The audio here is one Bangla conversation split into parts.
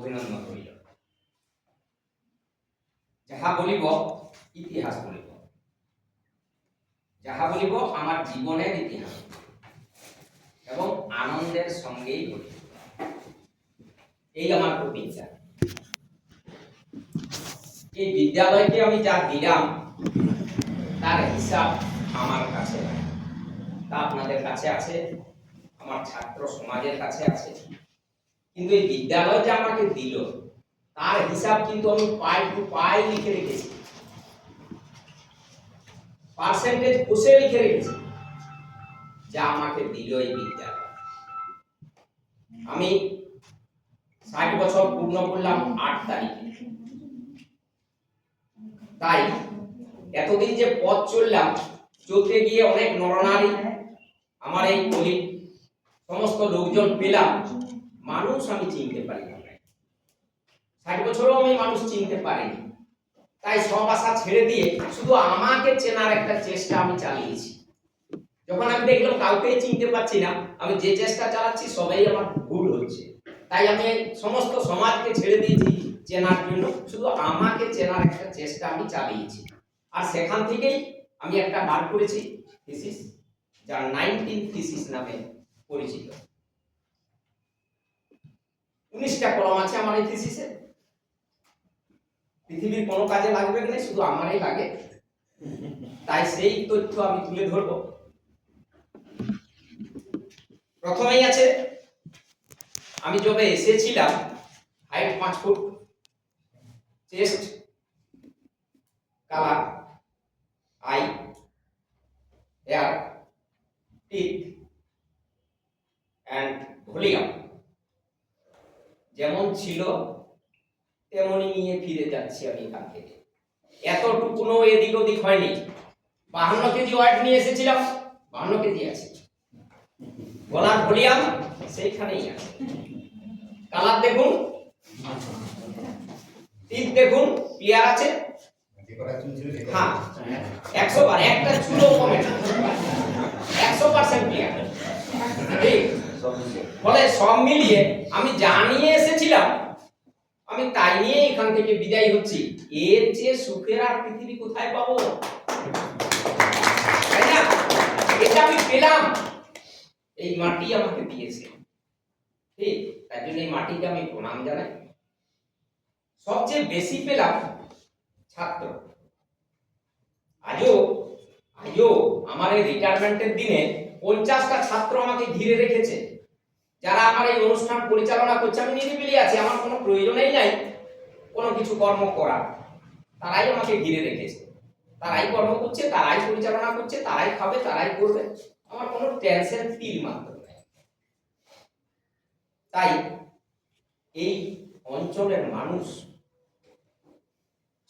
অভিনন্দন রইল। যাহা বলিব ইতিহাস বলিব, যাহা বলিব আমার জীবনের ইতিহাস এবং আনন্দের সঙ্গেই বলিব। এই আমার প্রতিজ্ঞা। এই বিদ্যালয়কে আমি যা দিলাম তার হিসাব আমার কাছে, তা আপনাদের কাছে আছে, আমার ছাত্র সমাজের কাছে আছে। কিন্তু এই বিদ্যালয় যে আমাকে দিল তার হিসাব কিন্তু আমি পাই টু পাই লিখে রেখেছি, পার্সেন্টেজ কষে লিখে রেখেছি যা আমাকে দিল এই বিদ্যালয়। আমি 60 বছর পূর্ণ করলাম 8 তারিখে। তাই এতদিন যে পথ চললাম, চলতে গিয়ে অনেক নরনারী, আমার এই কলিগ সমস্ত লোকজন পেলাম, মানুষ আমি চিনতে পারি না। 60 বছরও আমি মানুষ চিনতে পারিনি। তাই সব আশা ছেড়ে দিয়ে শুধু আমাকে চেনার একটা চেষ্টা আমি চালিয়েছি। যখন আমি দেখলাম কাউকেই চিনতে পারছি না, আমি যে চেষ্টা চালাচ্ছি সবাই আমার ভুল হচ্ছে, তাই আমি সমস্ত সমাজকে ছেড়ে দিয়েছি চেনার জন্য, শুধু আমাকে চেনার একটা চেষ্টা আমি চালিয়েছি। আর সেখান থেকেই আমি একটা বার করেছি থিসিস, যা 19 থিসিস নামে পরিচিত। 19টা কলম আছে আমার এই থিসিসে। পৃথিবীর কোনো কাজে লাগবে না, শুধু আমারই লাগে, তাই সেই তথ্য আমি তুলে ধরব। প্রথমেই আছে, আমি যবে এসেছিলাম height 5 foot, chest colour, eye, hair, teeth and volume যেমন ছিল তেমনই নিয়ে ফিরে যাচ্ছি আমি এখান থেকে। এতটুকুনো এদিক ওদিক হয়নি। 52 কেজি ওয়েট নিয়ে এসেছিলাম, 52 কেজি আছে। গলার ভলিউম সেইখানেই আছে। কালার দেখুন, টিথ দেখুন, ক্লিয়ার আছে। হ্যাঁ, 100 বার, একটা চুলও কমে না, 100% ক্লিয়ার। ঠিক, বলে সব মিলিয়ে আমি যা নিয়ে এসেছিলাম আমি তাই নিয়ে এখান থেকে বিদায় হচ্ছি। এর চেয়ে সুখের আর পৃথিবী কোথায় পাবো, তাই না? এটা আমি পেলাম, এই মাটি আমাকে দিয়েছে। ঠিক, তাই জন্য এই মাটিকে আমি প্রণাম জানাই। সবচেয়ে বেশি পেলাম ছাত্র। আজও আমার এই রিটায়ারমেন্টের দিনে 50টা ছাত্র আমাকে ঘিরে রেখেছে, যারা আমার এই অনুষ্ঠান পরিচালনা করছে। আমি নিরিবিলি আছি, আমার কোনো প্রয়োজনই নাই কোনো কিছু কর্ম করার, তারাই আমাকে ঘিরে রেখেছে, তারাই কর্ম করছে, তারাই পরিচালনা করছে, তারাই খাবে, তারাই করবে, আমার কোনো টেনশন তিল মাত্র নাই। তাই এই অঞ্চলের মানুষ,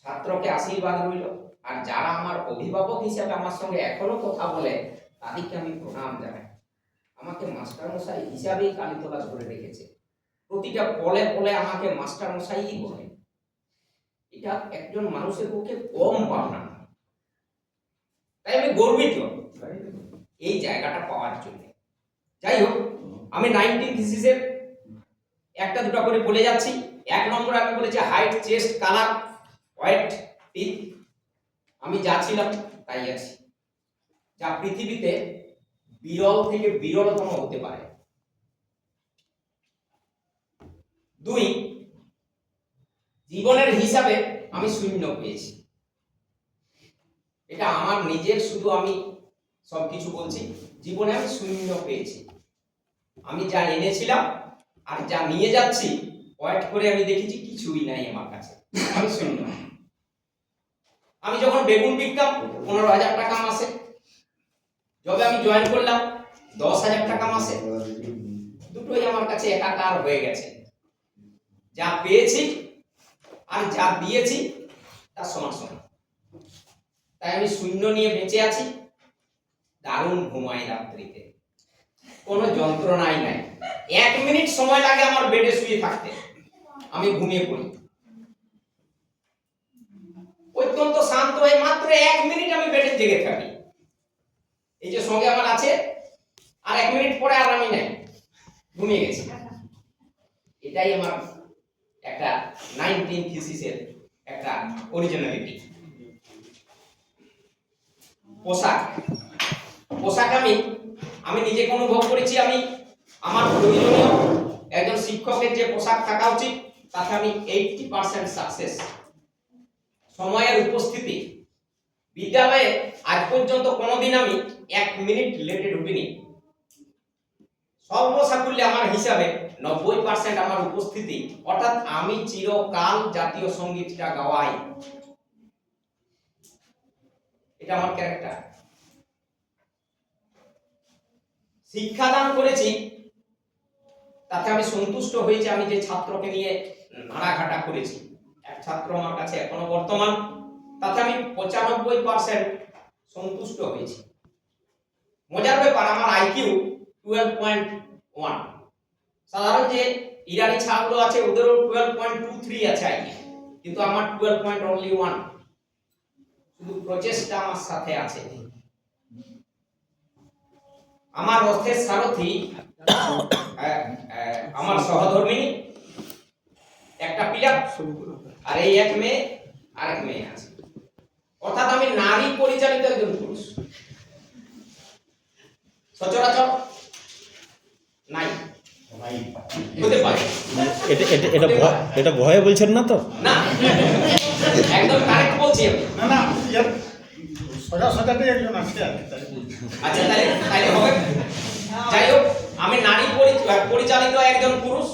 ছাত্রকে আশীর্বাদ রইল, আর যারা আমার অভিভাবক হিসেবে আমার সঙ্গে এখনো কথা বলে তাদেরকে আমি প্রণাম জানাই। আমাকে মাস্টারমশাই হিসাবেই কালীতলা ধরে রেখেছে, প্রতিটা পলে পলে আমাকে মাস্টারমশাই বলে। এটা একজন মানুষের পক্ষে কম পাওনা, তাই আমি গর্বিত এই জায়গাটা পাওয়ার জন্য। যাই হোক, আমি 19 থিসিসের একটা দুটো করে বলে যাচ্ছি। 1 নম্বরে আমি বলেছি height, chest, colour, weight, teeth. আমি যা ছিলাম তাই আছি, যা পৃথিবীতে বিরল থেকে বিরলতম হতে পারে। 2, জীবনের হিসাবে আমি শূন্য পেয়েছি। এটা আমার নিজের, শুধু আমি সবকিছু বলছি, জীবনে আমি শূন্য পেয়েছি। আমি যা এনেছিলাম আর যা নিয়ে যাচ্ছি, ওয়েট করে আমি দেখেছি কিছুই নাই আমার কাছে, আমি শূন্য। আমি যখন বেগুন বিকতাম 15,000 টাকা মাসে, যবে আমি জয়েন করলাম 10,000 টাকা মাসে। দুটোই আমার কাছে একাকার হয়ে গেছে। যা পেয়েছি আর যা দিয়েছি তার সমান সমান। তাই আমি শূন্য নিয়ে বেঁচে আছি। দারুণ ঘুমাই রাত্রিতে, কোনো যন্ত্রণাই নাই। 1 মিনিট সময় লাগে আমার বেডে শুয়ে থাকতে, আমি ঘুমিয়ে পড়ি। অত্যন্ত শান্ত হয়ে মাত্র 1 মিনিট আমি বেডে জেগে থাকি। এই যে সঙ্গে আমার আছে, আর 1 মিনিট পরে আর আমি নাই, ঘুমিয়ে গেছি। এটাই আমার একটা 19 থিসিসের একটা অরিজিনালিটি। পোশাক পোশাক আমি নিজে অনুভব করেছি। আমি আমার প্রয়োজনীয় একজন শিক্ষকের যে পোশাক থাকা উচিত তাতে আমি 80% সাকসেস। সময়ের উপস্থিতি, বিদ্যালয়ে আজ পর্যন্ত কোনোদিন আমি 1 মিনিট লেটে ঢুকিনি। সর্বসাকুল্যে আমার হিসাবে 90% আমার উপস্থিতি, অর্থাৎ আমি চিরকাল জাতীয় সঙ্গীতটা গাওয়াই। এটা আমার ক্যারেক্টার। শিক্ষাদান করেছি, তাতে আমি সন্তুষ্ট হয়েছি। আমি যে ছাত্রকে নিয়ে নাড়াঘাটা করেছি, এক ছাত্র আমার কাছে এখনো বর্তমান, তাতে আমি 95% সন্তুষ্ট হয়েছি। মজার ব্যাপার, আমার আইকিউ 12.1। সাধারণ যে ইরানি ছাত্র আছে ওদেরও 12.23 আছে আইকিউ, কিন্তু আমার 12.1। শুধু প্রচেষ্টা আমার সাথে আছে। আমার রথের সারথি আমার সহধর্মিনী, একটা পিলার, আর এই এক মেয়ে আরেক মেয়ে আছে। অর্থাৎ আমি নারী পরিচালিত একজন পুরুষ। সচরাচর নাই, হতে পারে। এটা ভয়ে বলছেন না তো? না, একদম কারেক্ট বলছি আমি। না না, ইয়ার সোজাটাই একজন আছে আর কি, তাই বলছি। আচ্ছা, তাহলে হবে। যাই হোক, আমি নারী পরিচালিত একজন পুরুষ,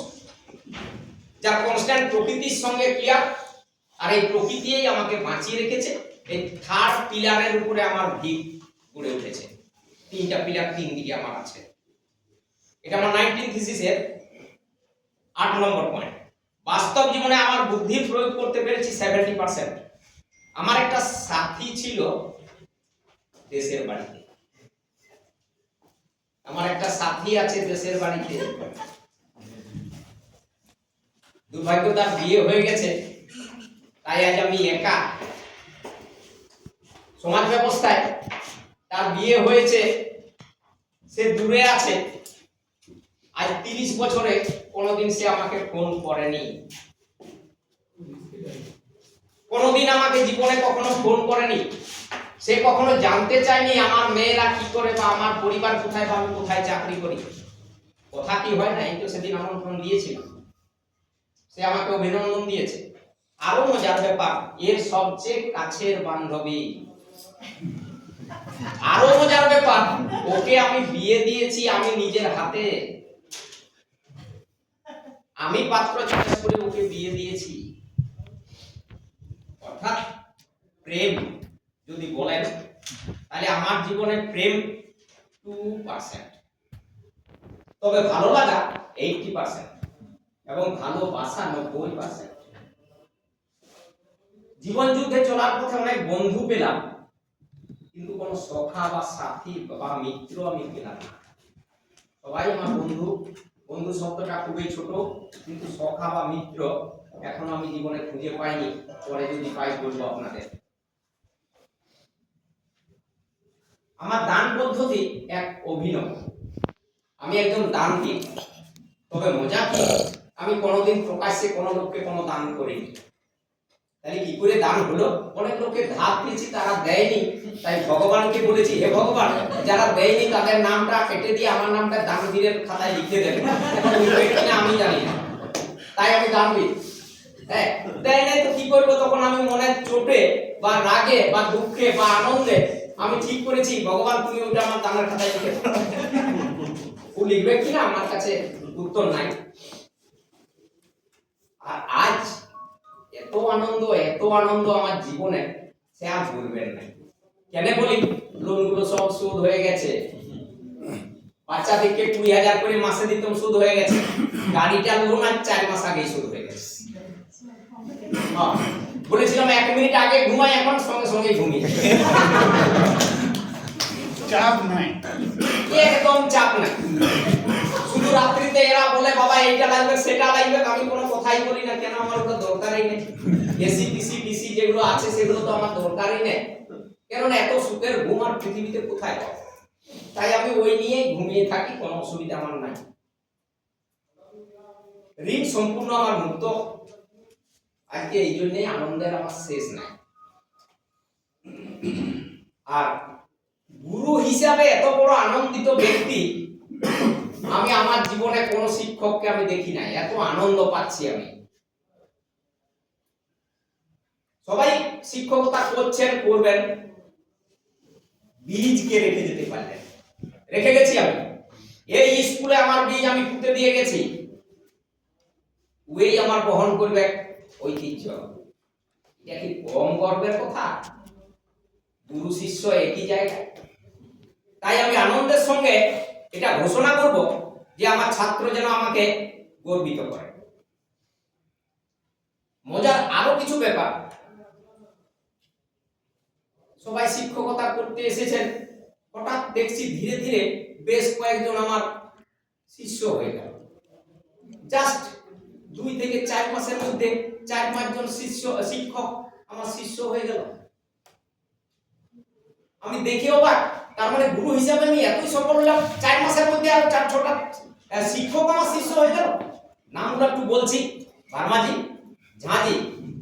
যার কনস্ট্যান্ট প্রকৃতির সঙ্গে ক্লিয়ার। আর এই প্রকৃতিই আমাকে বাঁচিয়ে রেখেছে। এই থার্ড পিলারের উপরে আমার ভিত গড়ে উঠেছে। 3টা পিলার 3 দিকে আমার আছে। এটা আমার 19 থিসিসের 8 নম্বর পয়েন্ট। বাস্তব জীবনে আমার বুদ্ধি প্রয়োগ করতে পেরেছি 70%। আমার একটা সাথী ছিল দেশের বাড়িতে। আমার একটা সাথী আছে দেশের বাড়িতে। দুর্ভাগ্য, তার বিয়ে হয়ে গেছে, তাই আজ আমি একা। সমাজ ব্যবস্থায় তার বিয়ে হয়েছে, সে দূরে আছে। আজ 30 বছরে কোনোদিন সে আমাকে ফোন করেনি। কোনোদিন আমাকে জীবনে কখনো ফোন করেনি। সে কখনো জানতে চায়নি আমার মেয়েরা কি করে, বা আমার পরিবার কোথায়, বা আমি কোথায় চাকরি করি। কথা কি হয় না, এই তো সেদিন আমন্ত্রণ দিয়েছিল, সে আমাকে অভিনন্দন দিয়েছে। আরো মজার ব্যাপার, এর সবচেয়ে কাছের বান্ধবী। আরো মজার ব্যাপার, ওকে আমি বিয়ে দিয়েছি আমি নিজের হাতে। আমি পাত্র চয়েস করে ওকে বিয়ে দিয়েছি। অর্থাৎ প্রেম যদি বলেন, তাহলে আমার জীবনে প্রেম 2%, তবে ভালো লাগা 80% এবং ভালোবাসা 90%। জীবন যুদ্ধে চলার পথে অনেক বন্ধু পেলাম, কিন্তু কোনো সখা বা সাথী বা মিত্র আমি পেলাম না। সবাই আমার বন্ধু। বন্ধু শব্দটা খুবই ছোট, কিন্তু সখা বা মিত্র এখনো আমি জীবনে খুঁজে পাইনি। পরে যদি পাই বলবো আপনাদের। আমার দান পদ্ধতি এক অভিনব। আমি একজন দানবীর, তবে মজা কি, আমি কোনোদিন প্রকাশ্যে কোনো লোককে কোনো দান করিনি। তাহলে কি করে দান হলো? অনেক লোকের ধার দিয়েছি, তারা দেয়নি, তাই ভগবানকে বলেছি, হে ভগবান, যারা দেয়নি তাদের নামটা কেটে দিয়ে আমার নামটা দানবীরের খাতায় লিখে দেবেন। আমি জানি না, তাই আমি দানবীর। হ্যাঁ, দেয় নাই তো কি করবো? তখন আমি মনের চোটে বা রাগে বা দুঃখে বা আনন্দে আমি ঠিক করেছি, ভগবান তুমি ওটা আমার দানের খাতায় লিখে দাও। ও লিখবে কিনা আমার কাছে উত্তর নাই। আর আজ এত আনন্দ আমার জীবনে, সে আর বলবেন না। কেন বলি? লোনগুলো সব সুদ হয়ে গেছে। বাচ্চাদেরকে 20,000 করে মাসে দিতাম, সুদ হয়ে গেছে। গাড়িটার লোন আর 4 মাস আগেই সুদ হয়ে গেছে। বলেছিলাম 1 মিনিট আগে ঘুমাই, এখন সঙ্গে সঙ্গে ঘুমিয়ে। চাপ নাই, একদম চাপ নাই। শুধু রাত্রিতে এরা বলে বাবা এইটা লাগবে সেটা লাগবে, আমি কোনো কথাই বলি না। কেন? আমার ওটা দরকারই নেই। এসি ডিসি যেগুলো আছে সেগুলো তো আমার দরকারই নেই। কারণ এত সুখের ঘুম আর পৃথিবীতে কোথায় পাবো? তাই আমি ওই নিয়েই ঘুমিয়ে থাকি, কোনো অসুবিধা আমার নাই। ঋণ সম্পূর্ণ আমার মুক্ত। আজকে এই জন্যই আনন্দের আমার শেষ নাই। আর গুরু হিসাবে এত বড় আনন্দিত ব্যক্তি আমি আমার জীবনে কোন শিক্ষককে আমি দেখি নাই। এত আনন্দ পাচ্ছি আমি। সবাই শিক্ষকতা করছেন, করবেন, বীজকে রেখে যেতে পারলেন। রেখে গেছি আমি। এই স্কুলে আমার বীজ আমি পুঁতে দিয়ে গেছি, ওই আমার বহন করবে ঐতিহ্য। এটা কি কম গর্বের কথা? গুরু শিষ্য একই জায়গায়। তাই আমি আনন্দের সঙ্গে এটা ঘোষণা করব যে আমার ছাত্র যেন আমাকে গর্বিত করে। মজার আরো কিছু ব্যাপার, সবাই শিক্ষকতা করতে এসেছেন, হঠাৎ দেখছি ধীরে ধীরে বেশ কয়েকজন আমার শিষ্য হয়ে গেল। জাস্ট 2 থেকে 4 মাসের মধ্যে 4-5 জন শিক্ষক আমার শিষ্য হয়ে গেল। আমি দেখে অবাক। তার মানে গুরু হিসাবে আমি এতই সফল হলাম, 4 মাসের মধ্যে আর 4-6টা শিক্ষক আমার শিষ্য হয়ে গেল। নামগুলো একটু বলছি: ভার্মাজি, ঝাঁজি,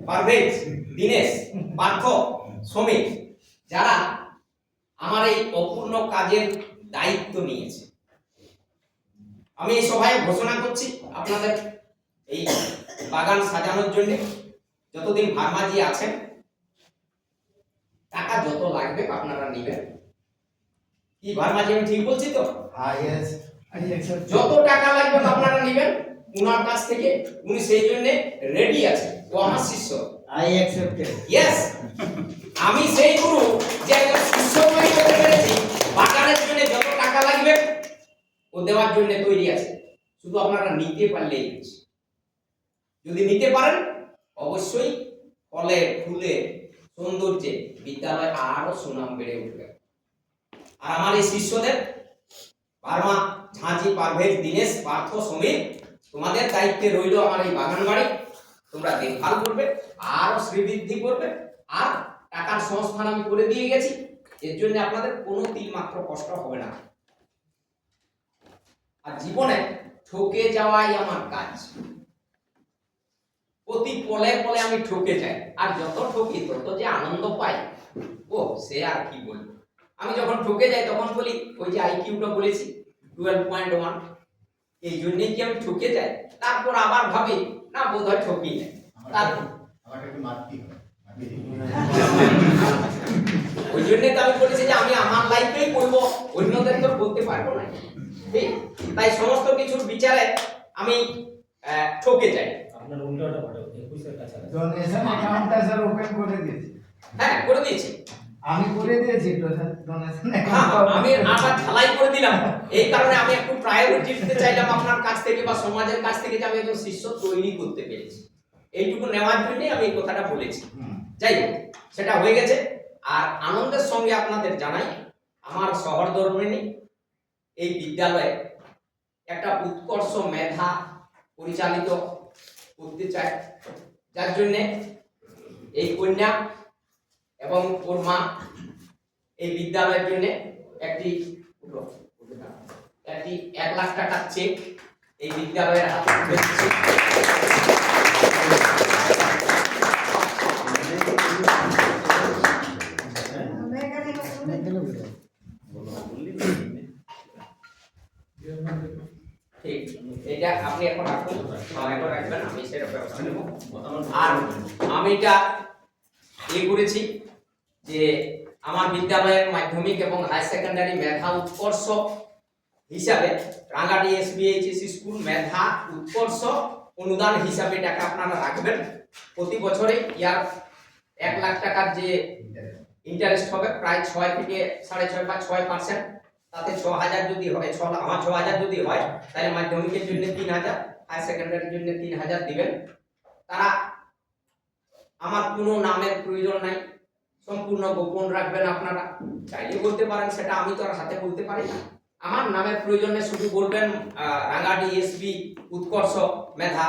পারভেজ, দীনেশ, পার্থ, সমীর, যারা আমার এই অপূর্ণ কাজের দায়িত্ব নিয়েছে। আমি এই সভায় ঘোষণা করছি আপনাদের এই বাগান সাজানোর জন্য যতদিন ভার্মাজি আছেন, টাকা যত লাগবে আপনারা নেবেন। কি ভার্মাজি, আমি ঠিক বলছি তো? যত টাকা লাগবে আপনারা নেবেন উনার কাছ থেকে। উনি সেই জন্য রেডি আছে। ও আমার শিষ্য। ইয়েস, আমি সেই গুরু যে একজন শিষ্য তৈরি করতে পেরেছি। বাগানের জন্য যত টাকা লাগবে ও দেওয়ার জন্য তৈরি আছে। শুধু আপনারা নিতে পারলেই হচ্ছে। যদি নিতে পারেন অবশ্যই ফলে ফুলে সৌন্দর্যে বিদ্যালয় আরো সুনাম বেড়ে উঠবে। আর আমার এই শিষ্যদের ভার্মা, ঝাঁঝি, পারভেজ, দীনেশ, পার্থ, সমীর, তোমাদের দায়িত্বে রইল আমার এই বাগান বাড়ি। তোমরা দেখভাল করবে, আরো শ্রীবৃদ্ধি করবে। আর টাকার সংস্থান আমি করে দিয়ে গেছি, এর জন্য আপনাদের কোনো তিল মাত্র কষ্ট হবে না। আর জীবনে ঠকে যাওয়াই আমার কাজ। প্রতি পলে পলে আমি ঠকে যাই, আর যত ঠকি তত যে আনন্দ পাই, ও সে আর কি বলবো। আমি যখন ঠকে যাই তখন বলি, ওই যে আইকিউটা বলেছি 12.1, এই জন্যই কি আমি ঠকে যাই। তারপর আবার ভাবি না, বোধহয় ঠকি না। তারপর ওই জন্যই তো আমি বলেছি যে আমি আমার লাইফেই করবো, অন্যদের তো বলতে পারবো না। ঠিক তাই সমস্ত কিছুর বিচারে আমি ঠকে যাই। আপনার উল্টোটা ঘটে 21 এর কাছে। ডোনেশন অ্যাকাউন্টটা স্যার ওপেন করে দিয়েছি। হ্যাঁ, করে দিয়েছি। আমি করে দিয়েছি ডোনেশন হ্যাঁ, আমি আবার ঢালাই করে দিলাম। এই কারণে আমি একটু প্রায়োরিটি দিতে চাইলাম আপনার কাছ থেকে বা সমাজের কাছ থেকে, যে আমি একজন শিষ্য তৈরি করতে পেরেছি। এইটুকু নেওয়ার জন্যই আমি এই কথাটা বলেছি। যাই হোক, সেটা হয়ে গেছে। আর আনন্দের সঙ্গে আপনাদের জানাই, আমার সহধর্মিণী এই বিদ্যালয়ে একটা উৎকর্ষ মেধা পরিচালিত করতে চায়, যার জন্যে এই কন্যা এবং ওর মা এই বিদ্যালয়ের জন্য একটি 1 লাখ টাকার চেক এই বিদ্যালয়ের হাতে তুলে দিচ্ছে। ঠিক, এটা আপনি এখন রাখুন, এখন রাখবেন, আমি সেটা ব্যবস্থা নেব। আর আমি এটা করেছি যে আমার বিদ্যালয়ের মাধ্যমিক এবং হায়ার সেকেন্ডারি মেধা উৎকর্ষ হিসাবে রাঙ্গাটি এসবিএইচএসসি স্কুল মেধা উৎকর্ষ অনুদান হিসাবে টাকা আপনারা রাখবেন। প্রতি বছরে ইয়ার 1 লাখ টাকার যে ইন্টারেস্ট হবে প্রায় 6 থেকে 6.5 বা 6%, তাতে 6,000 যদি হয়, 6,000 যদি হয়, তাহলে মাধ্যমিকের জন্য 3,000, হায়ার সেকেন্ডারির জন্য 3,000 দিবেন। তারা আমার কোনো নামের প্রয়োজন নাই, সম্পূর্ণ গোপন রাখবেন। আপনারা চাইলে বলতে পারেন, সেটা আমি তো আর হাতে বলতে পারি না। আমার নামের প্রয়োজনে শুধু বলবেন রাঙ্গাটি এসবি উৎকর্ষ মেধা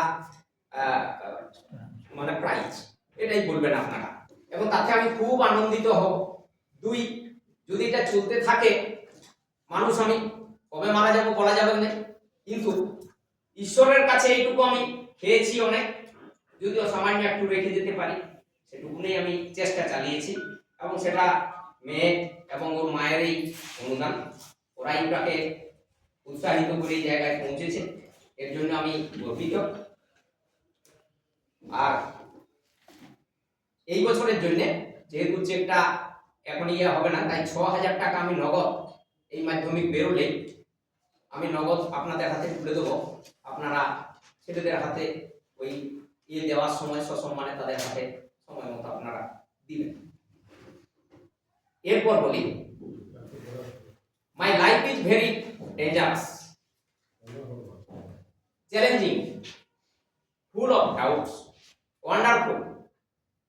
মানে প্রাইজ, এটাই বলবেন আপনারা। এবং তাতে আমি খুব আনন্দিত হব। 2, যদি এটা চলতে থাকে, মানুষ আমি কবে মারা যাব বলা যাবে না, কিন্তু ঈশ্বরের কাছে এইটুকু আমি খেয়েছি অনেক, যদিও সামান্য একটু রেখে যেতে পারি, সেটুকুনেই আমি চেষ্টা চালিয়েছি এবং সেটা মেয়ে এবং ওর মায়েরই অনুদান, ওরাই ওটাকে উৎসাহিত করে এই জায়গায় পৌঁছেছে, এর জন্য আমি গর্বিত। আর এই বছরের জন্য যেহেতু চেকটা এখন হবে না, তাই ৬,০০০ টাকা আমি নগদ এই মাধ্যমিক বেরোলেই আমি নগদ আপনাদের হাতে তুলে দেবো। আপনারা ছেলেদের হাতে ওই দেওয়ার সময় সসম্মানে তাদের হাতে সময় মতো আপনারা দিবেন। এরপর বলি, my life is very dangerous, challenging, full of doubts, wonderful,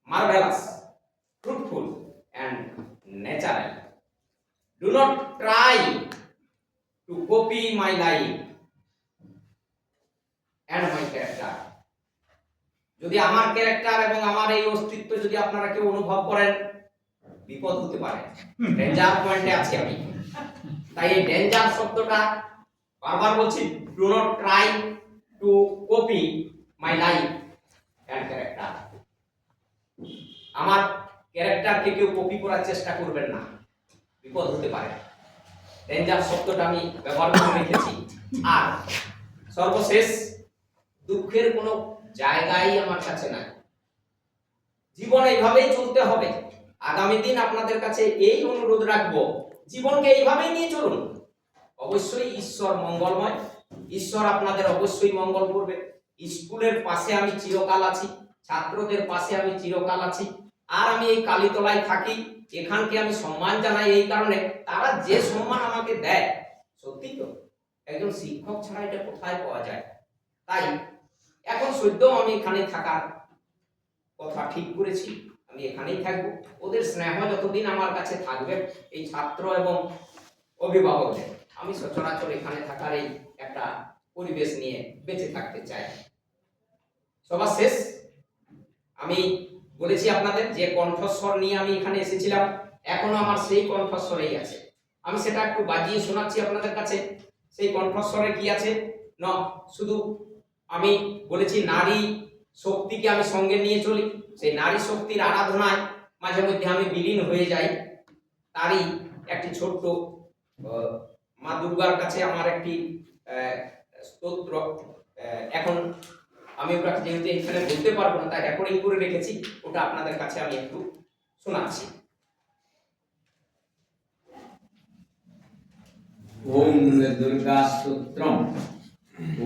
marvelous, fruitful, and natural. Do not try to copy my life and my character. যদি আমার ক্যারেক্টার এবং আমার এই অস্তিত্ব যদি আপনারা কেউ অনুভব করেন, বিপদ হতে পারে, ডেঞ্জার পয়েন্টে আছি আমি। তাই এই ডেঞ্জার শব্দটা বারবার বলছি, do not try to copy my life and character. আমার ক্যারেক্টারকে কেউ কপি করার চেষ্টা করবেন না, বিপদ হতে পারে। ডেঞ্জার শব্দটা আমি ব্যবহার করে রেখেছি। আর সর্বশেষ, দুঃখের কোনো জায়গাই আমার কাছে নাই। জীবন এইভাবেই চলতে হবে। আগামী দিন আপনাদের কাছে এই অনুরোধ রাখবো, জীবনকে এইভাবেই নিয়ে চলুন। অবশ্যই ঈশ্বর মঙ্গলময়, ঈশ্বর আপনাদের অবশ্যই মঙ্গল করবে। স্কুলের পাশে আমি চিরকাল আছি, ছাত্রদের পাশে আমি চিরকাল আছি। আর আমি এই কালীতলায় থাকি, এখানকে আমি সম্মান জানাই এই কারণে, তারা যে সম্মান আমাকে দেয়, সত্যি তো একজন শিক্ষক ছাড়া এটা কোথায় পাওয়া যায়। তাই এখন সদ্য আমি এখানে থাকার কথা ঠিক করেছি, আমি এখানেই থাকবো। ওদের স্নেহ যতদিন আমার কাছে থাকবে, এই ছাত্র এবং অভিভাবকদের, আমি সচরাচর এখানে থাকার এই একটা পরিবেশ নিয়ে বেঁচে থাকতে চাই। সবার শেষ, আমি বলেছি আপনাদের যে কণ্ঠস্বর নিয়ে আমি এখানে এসেছিলাম, এখনো আমার সেই কণ্ঠস্বরেই আছে। আমি সেটা একটু বাজিয়ে শোনাচ্ছি আপনাদের কাছে। সেই কণ্ঠস্বরে কি আছে না, শুধু আমি বলেছি নারী শক্তিকে আমি সঙ্গে নিয়ে চলি, সেই নারী শক্তির আরাধনায় মাঝে মধ্যে আমি বিলীন হয়ে যাই। তারই একটি ছোট্ট মা দুর্গার কাছে আমার একটি স্তোত্র, এখন আমি ওটাকে যেহেতু এখানে বলতে পারবো না, তাই রেকর্ডিং করে রেখেছি, ওটা আপনাদের কাছে আমি একটু শোনাচ্ছি। ওম দুর্গা স্তোত্রম,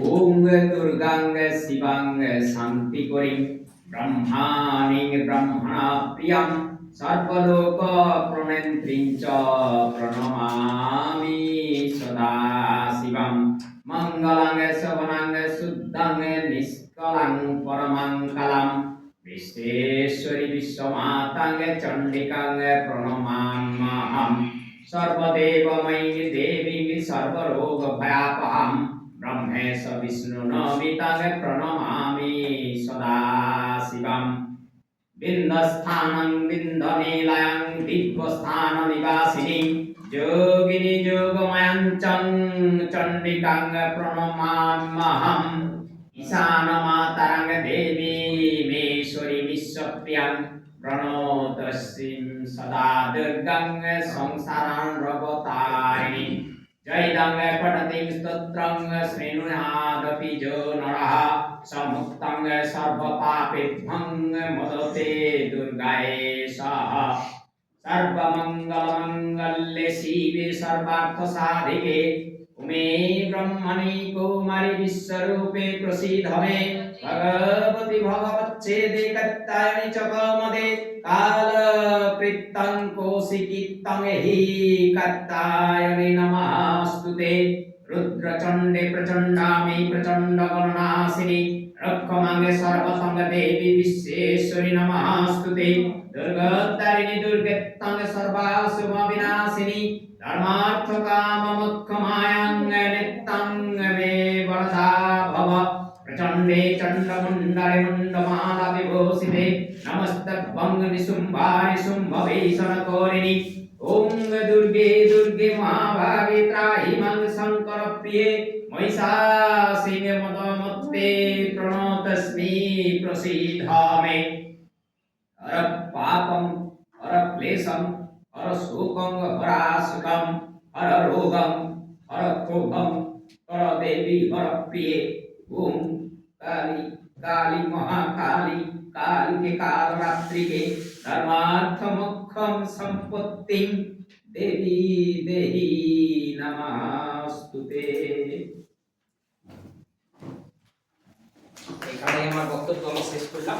ওম দুর্গাং শিবাং শান্তি করি, ব্রহ্মাণি ব্রহ্মণা প্রিয়ং, সর্বলোক প্রণেত্রীং চ প্রণমামি সদা শিবম, মঙ্গলাং শবনাং শুদ্ধং নিষ্কলাং পরমাং কালাম, বিশ্বেশ্বরী বিশ্বমাতাং চণ্ডিকাং প্রণমাম্যহম, সর্বদেবময়ী দেবী সর্বরোগ ভয়াপহম, ব্রহ্মেশ বিষ্ণুনমিতাং প্রণমামি সদা শিবম, বিন্দস্থানং বিন্দনীলয়ং দিব্যস্থান নিবাসিনী, যোগিনী যোগময়ং চণ্ডিকাং প্রণমাম্যহম, ঈশানমাতরং দেবীমেশ্বরী বিশ্বপ্রিয়ং, প্রণতশ্রীং সদা দুর্গং সংসারানরবতারিণী, জয়দং পঠতিং স্তোত্রং শৃণুয়াদপি যো নরঃ, সমুক্তং সর্বপাপেভ্যং মোদতে দুর্গায়ে সহ, সর্বমঙ্গলমঙ্গল্যে শিবে সর্বার্থসাধিকে, উমে ব্রহ্মণি কৌমারি বিশ্বরূপে প্রসীদ মে, ভগবতি ভগবচ্ছেদে কাত্যায়নি চ কৌমদে, কালকৃত্যং কৌশিকীত্যং হি কাত্যায়নি নমস্তুতে, রুদ্রচণ্ডে প্রচণ্ডামি প্রচণ্ড গণনাশিনী, রক্ষমাঙ্গে সর্বসঙ্গ দেবী বিশ্বেশ্বরী নমস্তুতে, দুর্গোত্তরিণী দুর্গেত্তং সর্বাশুভ বিনাশিনী, ধর্মার্থ কাম মোক্ষমায়ং নিত্যং মে বরদা ভব, প্রচণ্ডে চণ্ডমুণ্ডলে মুণ্ডমালা বিভূষিতে, নমস্তভ্যং নিশুম্ভারি শুম্ভভীষণকোরিণী, ওং দুর্গে দুর্গে মহাভাগে ত্রাহি মাং শঙ্কর প্রিয়ে, মহিষাসিংহে মদমত্তে প্রণতস্মি प्रसीद मे हर पापम हर क्लेशम हर शोकम हराशकम हर रोगम हर क्षोभम हर देवी हर प्रिय ओम काली काली महाकाली काली के कालरात्रि के धर्मार्थमोक्षम संपत्ति देवी देहि नमस्तुते। এখানে আমার বক্তব্য আমি শেষ করলাম।